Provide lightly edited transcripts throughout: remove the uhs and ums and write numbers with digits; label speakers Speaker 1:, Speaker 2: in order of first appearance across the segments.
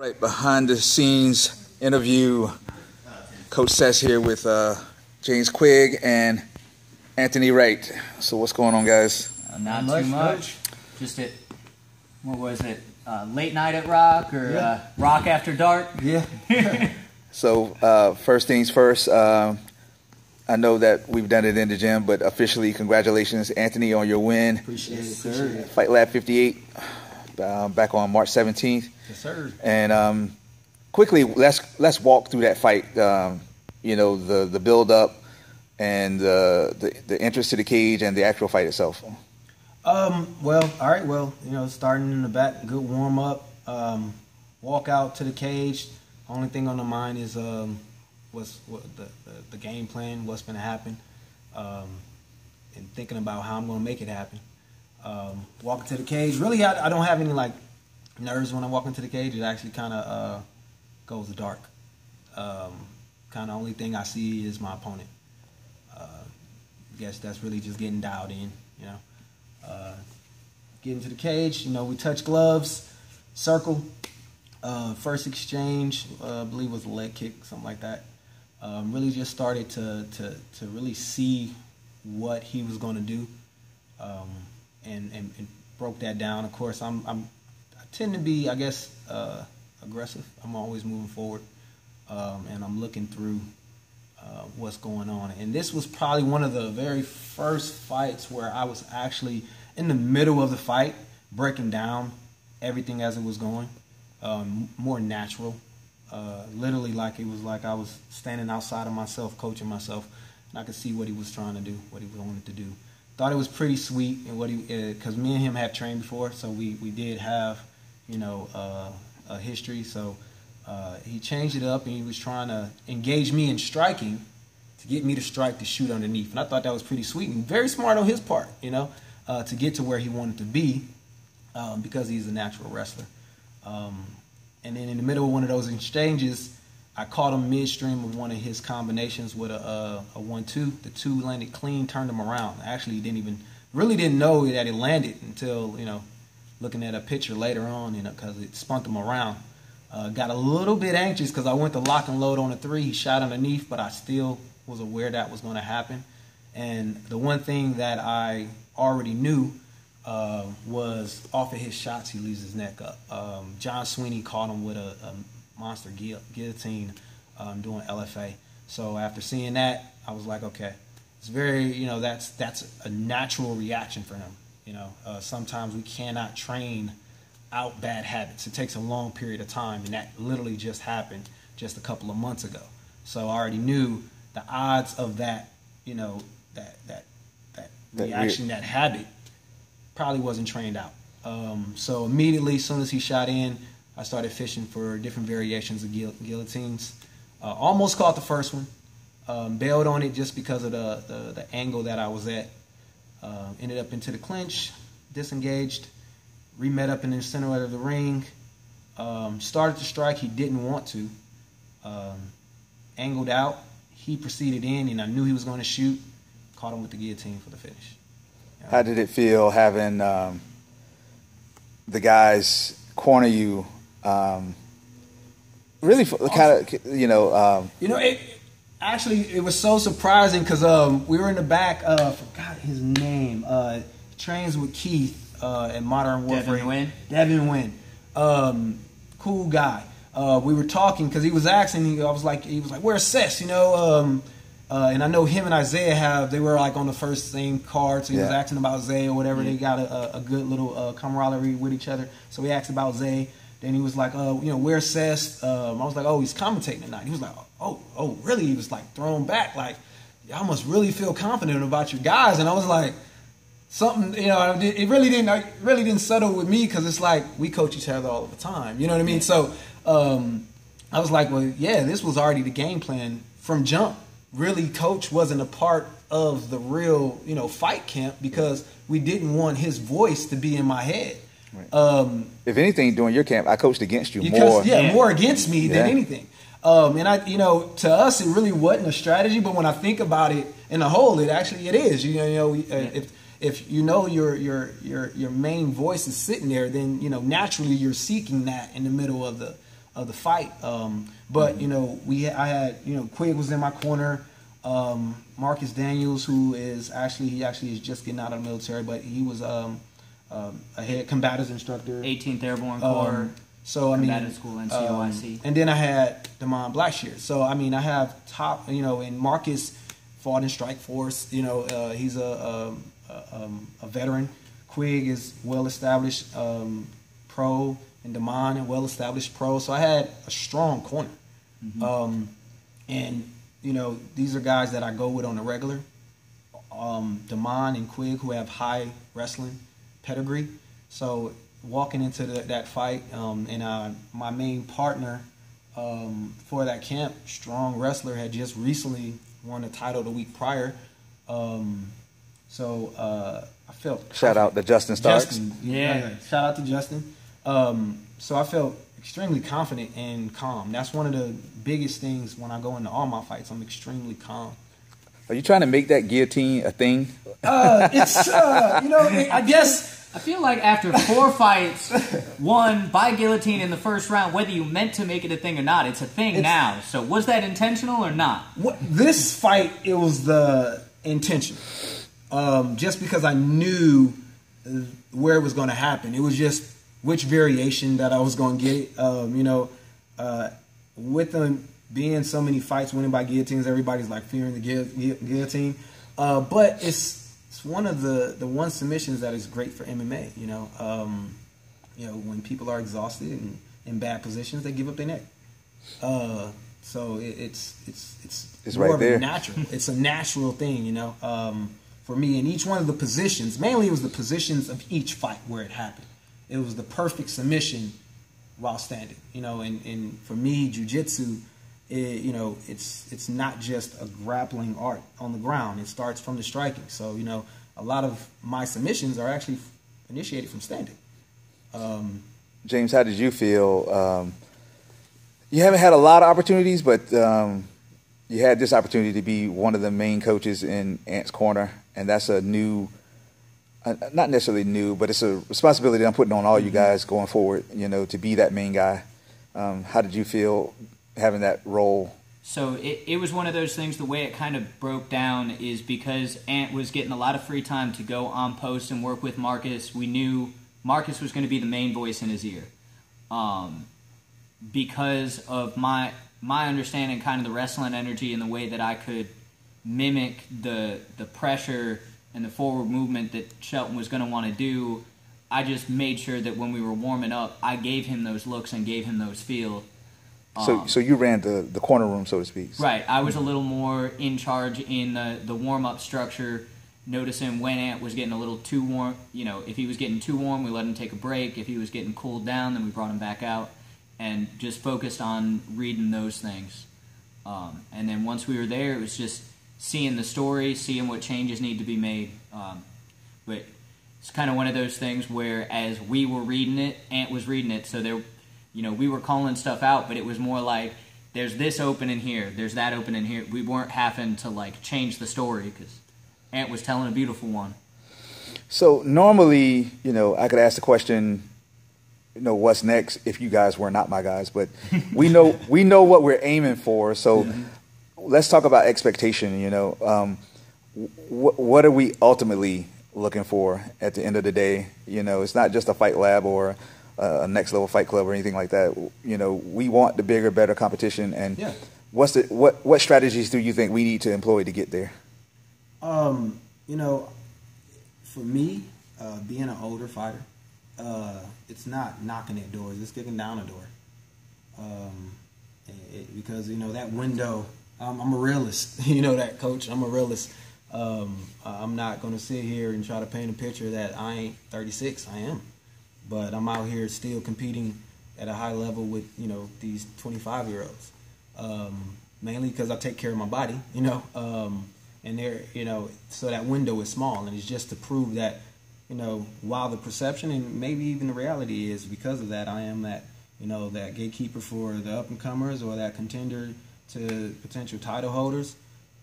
Speaker 1: Right, behind the scenes interview. Coach Sess here with James Quigg and Anthony Wright. So what's going on, guys?
Speaker 2: Not too much. Just at, what was it, late night at Rock or Rock after dark?
Speaker 1: Yeah. So first things first, I know that we've done it in the gym, but officially congratulations, Anthony, on your win.
Speaker 2: Appreciate it, sir.
Speaker 1: Fight Lab 58, back on March 17th.
Speaker 2: Yes, sir.
Speaker 1: And quickly, let's walk through that fight. You know, the build up and the entrance to the cage and the actual fight itself.
Speaker 3: Well, all right. Well, you know, starting in the back, good warm up. Walk out to the cage. Only thing on the mind is what's the game plan, what's going to happen, and thinking about how I'm going to make it happen. Walking to the cage. Really, I don't have any like nerves when I walk into the cage. It actually kind of goes dark. Kind of only thing I see is my opponent. I guess that's really just getting dialed in, you know. Get into the cage, you know, we touch gloves, circle. First exchange, I believe was a leg kick, something like that. Really just started to really see what he was going to do, and broke that down. Of course, I tend to be, I guess, aggressive. I'm always moving forward, and I'm looking through what's going on. And this was probably one of the very first fights where I was actually in the middle of the fight, breaking down everything as it was going. More natural, literally like it was like I was standing outside of myself, coaching myself, and I could see what he was trying to do, what he wanted to do. Thought it was pretty sweet, and what because me and him have trained before, so we did have, you know, a history. So he changed it up, and he was trying to engage me in striking to get me to strike to shoot underneath, and I thought that was pretty sweet and very smart on his part, you know, to get to where he wanted to be, because he's a natural wrestler. And then in the middle of one of those exchanges, I caught him midstream of one of his combinations with a 1-2. The 2 landed clean, turned him around. I actually really didn't know that it landed until, you know, looking at a picture later on, you know, because it spun him around. Got a little bit anxious because I went to lock and load on a 3. He shot underneath, but I still was aware that was going to happen. And the one thing that I already knew was off of his shots, he leaves his neck up. John Sweeney caught him with a monster guillotine doing LFA. So after seeing that, I was like, okay, it's very, you know, that's a natural reaction for him. You know, sometimes we cannot train out bad habits. It takes a long period of time, and that literally just happened just a couple of months ago. So I already knew the odds of that, you know, that reaction, that habit, probably wasn't trained out. So immediately, as soon as he shot in, I started fishing for different variations of guillotines. Almost caught the first one. Bailed on it just because of the angle that I was at. Ended up into the clinch, disengaged, re-met up in the center of the ring. Started to strike, he didn't want to. Angled out, he proceeded in, and I knew he was going to shoot. Caught him with the guillotine for the finish.
Speaker 1: How did it feel having the guys corner you? Really, kind of, you know.
Speaker 3: You know, it was so surprising because we were in the back. Forgot his name. Trains with Keith at Modern Warfare. Devin Wynn. Cool guy. We were talking because he was asking. He was like, "Where's Sess?" You know. And I know him and Isaiah they were like on the first same card, so he was asking about Zay or whatever. They got a good little camaraderie with each other. So he asked about Zay. Then he was like, you know, where's Sess? I was like, oh, he's commentating tonight. He was like, oh, really? He was like thrown back, like, y'all must really feel confident about your guys. And I was like, something, you know, it really didn't settle with me because it's like we coach each other all the time. You know what I mean? So I was like, well, yeah, this was already the game plan from jump. Really, coach wasn't a part of the real, you know, fight camp because we didn't want his voice to be in my head. Right.
Speaker 1: If anything, during your camp, I coached against you more.
Speaker 3: Yeah, more against me than anything. And you know, to us, it really wasn't a strategy. But when I think about it in a whole, it is. You know, if you know your main voice is sitting there, then you know naturally you're seeking that in the middle of of the fight. But I had Quigg was in my corner. Marcus Daniels, who is he is just getting out of the military, but he was a head combatives instructor,
Speaker 2: 18th Airborne Corps.
Speaker 3: So
Speaker 2: combative school, NCOIC.
Speaker 3: And then I had Damon Blackshear. So I have top, and Marcus fought in Strike Force. He's a veteran. Quigg is well established pro, and Damon a well established pro. So I had a strong corner. And these are guys that I go with on a regular. Damon and Quigg, who have high wrestling pedigree. So walking into that fight, and my main partner for that camp, strong wrestler, had just recently won a title the week prior. So I felt
Speaker 1: shout out to Justin Starks.
Speaker 3: Shout out to Justin. So I felt extremely confident and calm. That's one of the biggest things when I go into all my fights. I'm extremely calm.
Speaker 1: Are you trying to make that guillotine a thing?
Speaker 3: I guess.
Speaker 2: I feel like after 4 fights, won by guillotine in the first round, whether you meant to make it a thing or not, it's a thing now. So was that intentional or not?
Speaker 3: This fight, it was the intention. Just because I knew where it was going to happen. It was just which variation that I was going to get. With them being so many fights winning by guillotines, everybody's like fearing the guillotine. But it's one of the one submissions that is great for MMA. When people are exhausted and in bad positions, they give up their neck. So it's more
Speaker 1: right
Speaker 3: of
Speaker 1: there.
Speaker 3: a natural. It's a natural thing, for me. And each one of the positions, mainly it was the positions of each fight where it happened. It was the perfect submission while standing. And for me, jiu-jitsu, it's not just a grappling art on the ground. It starts from the striking. So, a lot of my submissions are actually initiated from standing.
Speaker 1: James, how did you feel? You haven't had a lot of opportunities, but you had this opportunity to be one of the main coaches in Ant's Corner, and that's a new, not necessarily new, but it's a responsibility I'm putting on all you guys going forward, to be that main guy. How did you feel having that role?
Speaker 2: So it was one of those things, the way it kind of broke down is because Ant was getting a lot of free time to go on post and work with Marcus. We knew Marcus was going to be the main voice in his ear. Because of my understanding kind of the wrestling energy and the way that I could mimic the pressure and the forward movement that Shelton was going to want to do, I just made sure that when we were warming up, I gave him those looks and gave him those feels.
Speaker 1: So you ran the corner room, so to speak.
Speaker 2: Right. I was a little more in charge in the warm-up structure, noticing when Ant was getting a little too warm. If he was getting too warm, we let him take a break. If he was getting cooled down, then we brought him back out and just focused on reading those things. And then once we were there, it was just seeing the story, seeing what changes need to be made. But it's kind of one of those things where as we were reading it, Ant was reading it, so there... we were calling stuff out, but it was more like, there's this opening here, there's that opening here. We weren't having to, change the story, because Ant was telling a beautiful one. So
Speaker 1: normally, I could ask the question, what's next if you guys were not my guys, but we know what we're aiming for, so let's talk about expectation, What are we ultimately looking for at the end of the day? It's not just a fight lab or a next level fight club or anything like that. We want the bigger, better competition. And what strategies do you think we need to employ to get there?
Speaker 3: For me, being an older fighter, it's not knocking at doors; it's kicking down a door. Because that window. I'm a realist. That, coach. I'm a realist. I'm not going to sit here and try to paint a picture that I ain't 36. I am. But I'm out here still competing at a high level with, these 25-year-olds. Mainly because I take care of my body, and they're, so that window is small. And it's just to prove that, while the perception and maybe even the reality is because of that, I am that, that gatekeeper for the up-and-comers or that contender to potential title holders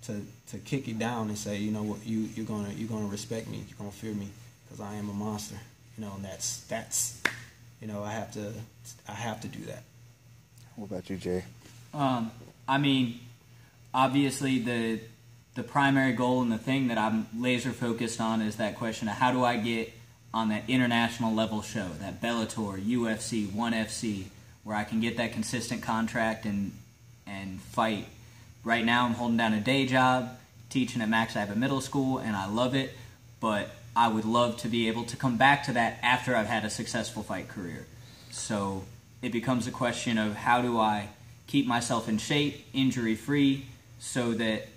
Speaker 3: to kick it down and say, what, you're gonna respect me, you're gonna fear me because I am a monster. And that's I have to do that.
Speaker 1: What about you, Jay?
Speaker 2: I mean, obviously the primary goal and the thing that I'm laser focused on is that question of how do I get on that international level show, that Bellator, UFC, ONE FC, where I can get that consistent contract and fight. Right now I'm holding down a day job, teaching at Max Abbott Middle School, and I love it, but I would love to be able to come back to that after I've had a successful fight career. So it becomes a question of how do I keep myself in shape, injury-free, so that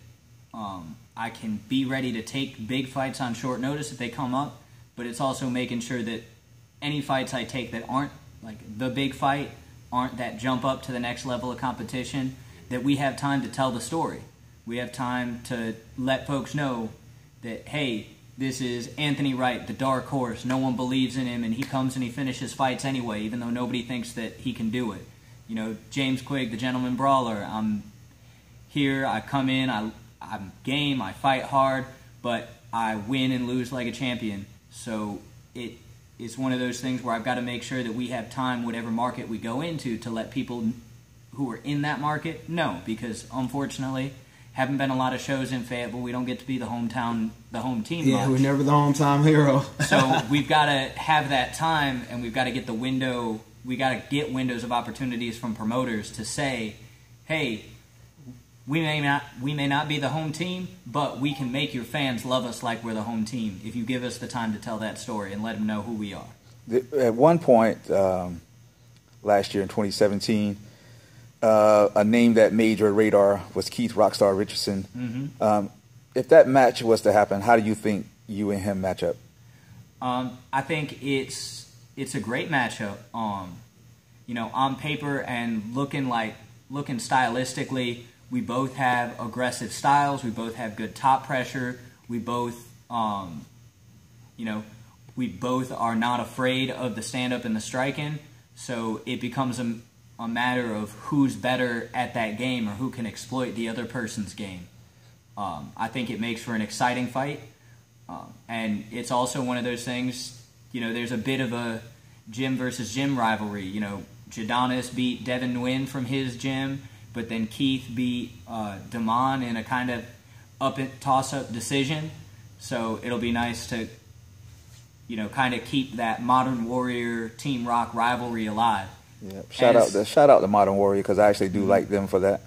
Speaker 2: I can be ready to take big fights on short notice if they come up, but it's also making sure that any fights I take that aren't like the big fight, aren't that jump up to the next level of competition, that we have time to tell the story. We have time to let folks know that, hey, this is Anthony Wright, the dark horse. No one believes in him, and he comes and he finishes fights anyway, even though nobody thinks that he can do it. You know, James Quigg, the Gentleman Brawler. I'm here, I come in, I'm game, I fight hard, but I win and lose like a champion. So it is one of those things where I've got to make sure that we have time, whatever market we go into, to let people who are in that market know, because unfortunately haven't been a lot of shows in Fayetteville. We don't get to be the home team
Speaker 3: Yeah,
Speaker 2: much.
Speaker 3: we're never the hometown hero.
Speaker 2: So we've got to have that time, and we've got to get the window. We got to get windows of opportunities from promoters to say, hey, we may not be the home team, but we can make your fans love us like we're the home team if you give us the time to tell that story and let them know who we are.
Speaker 1: At one point last year in 2017, a name that made your radar was Keith Rockstar Richardson.
Speaker 2: Mm-hmm.
Speaker 1: If that match was to happen, how do you think you and him match up?
Speaker 2: I think it's a great matchup. You know, on paper and looking stylistically, we both have aggressive styles. We both have good top pressure. We both, we both are not afraid of the stand-up and the striking. So it becomes a matter of who's better at that game or who can exploit the other person's game. I think it makes for an exciting fight. And it's also one of those things, you know, there's a bit of a gym versus gym rivalry. You know, Jadonis beat Devin Nguyen from his gym, but then Keith beat Damon in a kind of toss-up decision. So it'll be nice to, you know, kind of keep that Modern Warrior Team Rock rivalry alive.
Speaker 1: Yeah, shout out to Modern Warrior, because I actually do like them for that.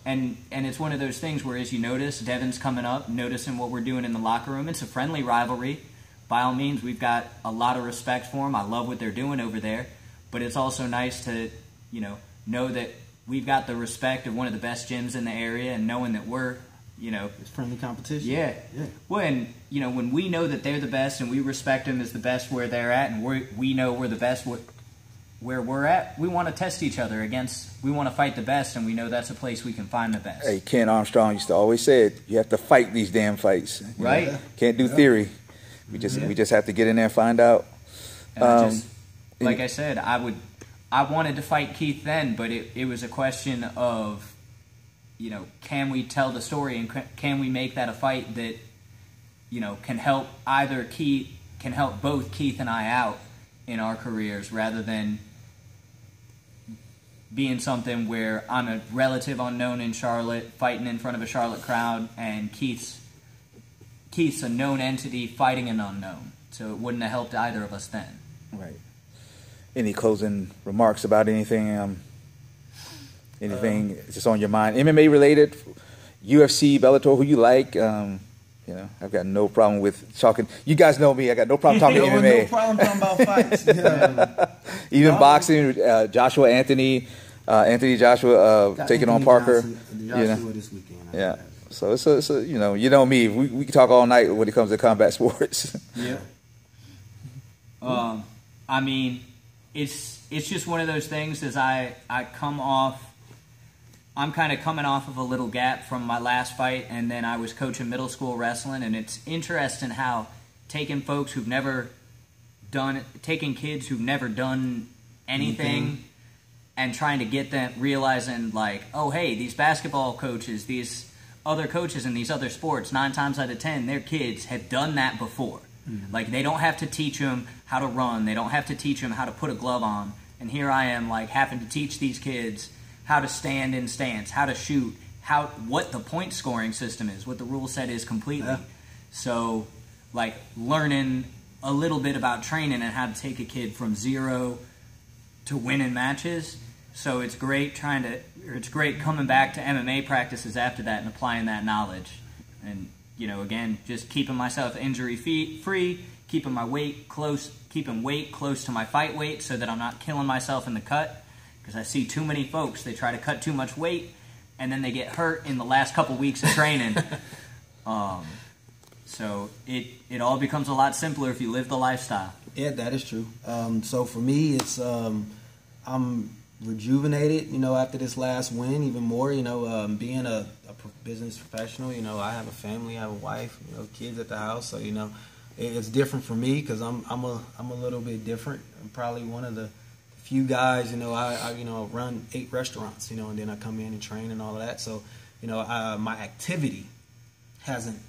Speaker 2: And it's one of those things where, as you notice, Devin's coming up, noticing what we're doing in the locker room. It's a friendly rivalry. By all means, we've got a lot of respect for them. I love what they're doing over there. But it's also nice to, you know that we've got the respect of one of the best gyms in the area, and knowing that we're, you know...
Speaker 3: It's friendly competition.
Speaker 2: Yeah. When, you know, when we know that they're the best and we respect them as the best where they're at, and we know we're the best where we're at, we want to test each other against... We want to fight the best, and we know that's a place we can find the best.
Speaker 1: Hey, Ken Armstrong used to always say it, you have to fight these damn fights.
Speaker 2: Right.
Speaker 1: Can't do theory. We just have to get in there and find out.
Speaker 2: And like I said, I wanted to fight Keith then, but it was a question of, you know, can we tell the story and can we make that a fight that, you know, can help both Keith and I out in our careers, rather than being something where I'm a relative unknown in Charlotte, fighting in front of a Charlotte crowd, and Keith's a known entity fighting an unknown. So it wouldn't have helped either of us then.
Speaker 1: Right. Any closing remarks about anything? Anything just on your mind? MMA related, UFC, Bellator, who you like? You know, I've got no problem with talking. You guys know me. I got no problem talking MMA.
Speaker 3: No problem talking about fights.
Speaker 1: Even boxing, Joshua Anthony Joshua taking on Parker.
Speaker 3: Joshua this weekend.
Speaker 1: Yeah. So it's a you know me. We can talk all night when it comes to combat sports.
Speaker 2: Yeah. I mean, it's just one of those things. As I'm kind of coming off of a little gap from my last fight, and then I was coaching middle school wrestling, and it's interesting how taking kids who've never done anything and trying to get them realizing, like, oh, hey, these basketball coaches, these other coaches in these other sports, 9 times out of 10, their kids have done that before. Mm-hmm. Like, they don't have to teach them how to run. They don't have to teach them how to put a glove on. And here I am, like, having to teach these kids how to stand in stance, how to shoot, what the point scoring system is, what the rule set is completely.
Speaker 3: Yeah.
Speaker 2: So, like, learning a little bit about training and how to take a kid from 0 to winning matches. So it's great coming back to MMA practices after that and applying that knowledge. And, you know, again, just keeping myself injury free, keeping weight close to my fight weight so that I'm not killing myself in the cut. Because I see too many folks, they try to cut too much weight and then they get hurt in the last couple weeks of training. So it all becomes a lot simpler if you live the lifestyle.
Speaker 3: Yeah, that is true. So for me, it's I'm rejuvenated, you know, after this last win, even more, you know, being a business professional, you know, I have a family, I have a wife, you know, kids at the house, so, you know, it's different for me because I'm a little bit different. I'm probably one of the few guys, you know, I you know, run 8 restaurants, you know, and then I come in and train and all of that. So, you know, my activity hasn't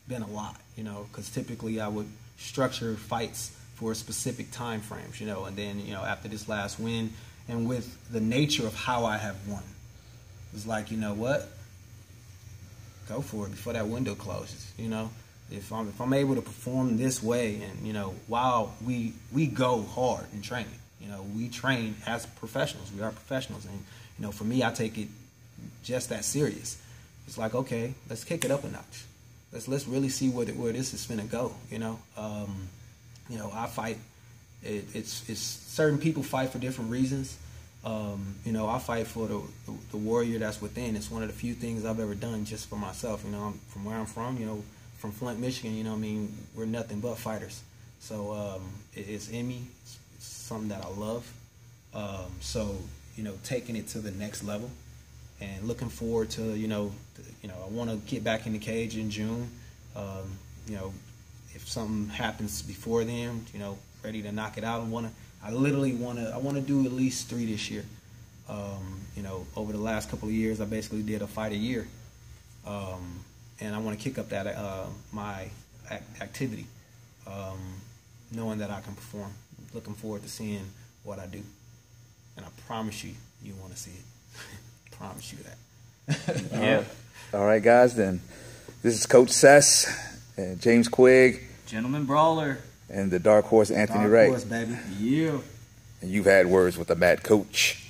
Speaker 3: been a lot, you know, because typically I would structure fights for specific time frames, you know, and then, you know, after this last win and with the nature of how I have won, it's like, you know what, go for it before that window closes, you know. If I'm able to perform this way, and, you know, while we go hard in training, you know, we train as professionals. We are professionals, and, you know, for me, I take it just that serious. It's like, okay, let's kick it up a notch. Let's really see where this is finna go. You know, I fight. It's certain people fight for different reasons. You know, I fight for the warrior that's within. It's one of the few things I've ever done just for myself. You know, from where I'm from, you know, from Flint, Michigan, you know what I mean, we're nothing but fighters. So it's in me. It's something that I love. So, you know, taking it to the next level and looking forward to, you know, I want to get back in the cage in June. You know, if something happens before then, you know, ready to knock it out. I want to do at least 3 this year. You know, over the last couple of years, I basically did a fight a year. And I want to kick up that my activity, knowing that I can perform. Looking forward to seeing what I do, and I promise you want to see it. Promise you that.
Speaker 2: Yeah.
Speaker 1: All right, guys. Then this is Coach Sess and James Quigg,
Speaker 2: Gentleman Brawler,
Speaker 1: and the Dark Horse Anthony
Speaker 3: Dark
Speaker 1: Wright.
Speaker 3: Horse, baby.
Speaker 2: Yeah.
Speaker 1: And you've had words with the Mad Coach.